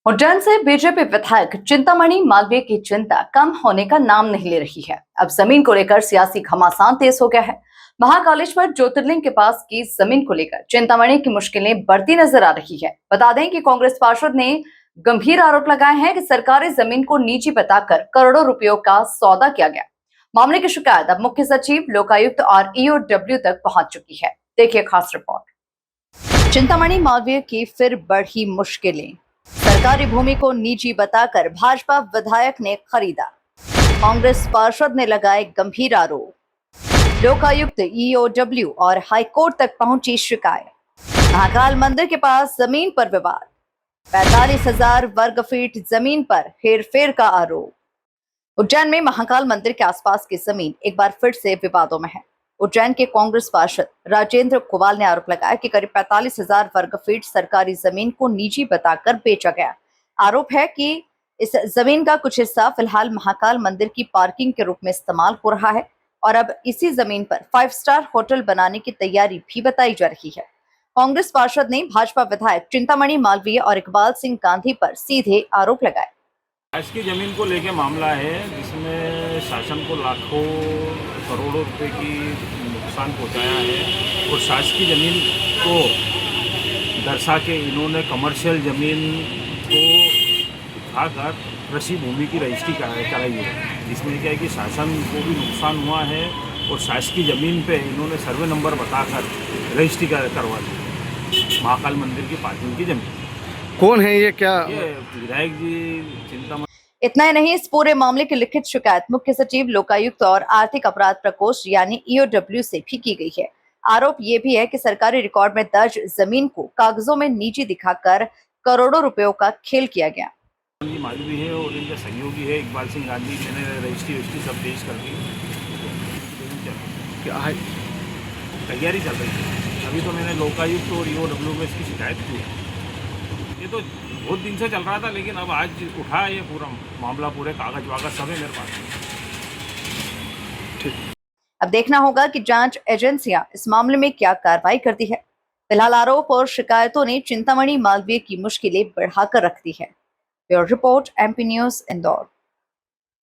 उज्जैन से बीजेपी विधायक चिंतामणि मालवीय की चिंता कम होने का नाम नहीं ले रही है। अब जमीन को लेकर सियासी घमासान तेज हो गया है। महाकालेश्वर ज्योतिर्लिंग के पास की जमीन को लेकर चिंतामणि की मुश्किलें बढ़ती नजर आ रही है। बता दें कि कांग्रेस पार्षद ने गंभीर आरोप लगाए हैं कि सरकारी जमीन को निजी बताकर करोड़ों रुपयों का सौदा किया गया। मामले की शिकायत अब मुख्य सचिव, लोकायुक्त और ईओडब्ल्यू तक पहुंच चुकी है। देखिए खास रिपोर्ट। चिंतामणि मालवीय की फिर बढ़ी मुश्किलें। सरकारी भूमि को निजी बताकर भाजपा विधायक ने खरीदा। कांग्रेस पार्षद ने लगाए गंभीर आरोप। लोकायुक्त, ईओडब्ल्यू और हाईकोर्ट तक पहुंची शिकायत। महाकाल मंदिर के पास जमीन पर विवाद। 45,000 वर्ग फीट जमीन पर हेरफेर का आरोप। उज्जैन में महाकाल मंदिर के आसपास की जमीन एक बार फिर से विवादों में है। उज्जैन के कांग्रेस पार्षद राजेंद्र कुवाल ने आरोप लगाया कि करीब 45,000 वर्ग फीट सरकारी जमीन को निजी बताकर बेचा गया। आरोप है कि इस जमीन का कुछ हिस्सा फिलहाल महाकाल मंदिर की पार्किंग के रूप में इस्तेमाल हो रहा है और अब इसी जमीन पर 5 स्टार होटल बनाने की तैयारी भी बताई जा रही है। कांग्रेस पार्षद ने भाजपा विधायक चिंतामणि मालवीय और इकबाल सिंह गांधी पर सीधे आरोप लगाए। शासकीय ज़मीन को लेके मामला है जिसमें शासन को लाखों करोड़ों रुपए की नुकसान पहुंचाया है और शासकीय ज़मीन को दर्शा के इन्होंने कमर्शियल ज़मीन को उठाकर कृषि भूमि की रजिस्ट्री कराई है, जिसमें क्या है कि शासन को भी नुकसान हुआ है और शासकीय ज़मीन पे इन्होंने सर्वे नंबर बताकर रजिस्ट्री करवा दी महाकाल मंदिर की पार्किंग की ज़मीन। कौन है ये, क्या ये विधायक जी चिंतामणि। इतना ही नहीं, इस पूरे मामले की लिखित शिकायत मुख्य सचिव, लोकायुक्त और आर्थिक अपराध प्रकोष्ठ यानी ईओडब्ल्यू से भी की गई है। आरोप ये भी है कि सरकारी रिकॉर्ड में दर्ज जमीन को कागजों में निजी दिखाकर करोड़ों रुपयों का खेल किया गया। मालवी है और इनका सहयोगी है इकबाल सिंह गांधी। मैंने रजिस्ट्री सब पेश कर दी, तैयारी चल रही है। अभी तो मैंने लोकायुक्त और ईओडब्ल्यू में इसकी शिकायत की है। ये तो बहुत दिन से चल रहा था, लेकिन अब आज उठा है ये पूरा मामला, पूरे कागज वागज सब है मेरे पास। अब देखना होगा कि जांच एजेंसियां इस मामले में क्या कार्रवाई करती है। फिलहाल आरोप और शिकायतों ने चिंतामणि मालवीय की मुश्किलें बढ़ाकर रख दी है। Bureau report, MP news, Indore.